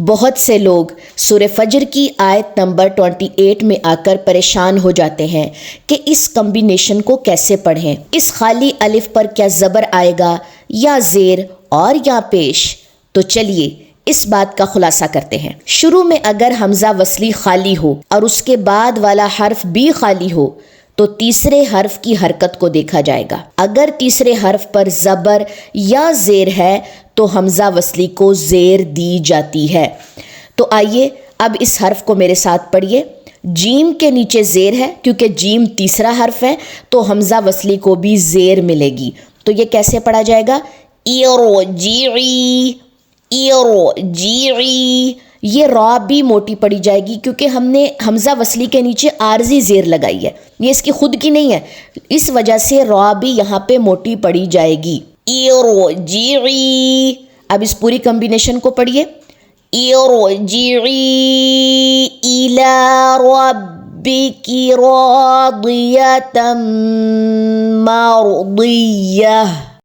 بہت سے لوگ سورہ فجر کی آیت نمبر 28 میں آ کر پریشان ہو جاتے ہیں کہ اس کمبینیشن کو کیسے پڑھیں، اس خالی الف پر کیا زبر آئے گا یا زیر اور یا پیش؟ تو چلیے اس بات کا خلاصہ کرتے ہیں۔ شروع میں اگر حمزہ وصلی خالی ہو اور اس کے بعد والا حرف بھی خالی ہو تو تیسرے حرف کی حرکت کو دیکھا جائے گا۔ اگر تیسرے حرف پر زبر یا زیر ہے تو حمزہ وصلی کو زیر دی جاتی ہے۔ تو آئیے اب اس حرف کو میرے ساتھ پڑھیے۔ جیم کے نیچے زیر ہے، کیونکہ جیم تیسرا حرف ہے تو حمزہ وصلی کو بھی زیر ملے گی۔ تو یہ کیسے پڑھا جائے گا؟ ارجعی، ارجعی۔ یہ را بھی موٹی پڑی جائے گی کیونکہ ہم نے حمزہ وصلی کے نیچے عارضی زیر لگائی ہے، یہ اس کی خود کی نہیں ہے، اس وجہ سے را بھی یہاں پہ موٹی پڑی جائے گی۔ ارجعی۔ اب اس پوری کمبینیشن کو پڑھیے۔ ارجعی الی ربک راضیۃ مرضیہ۔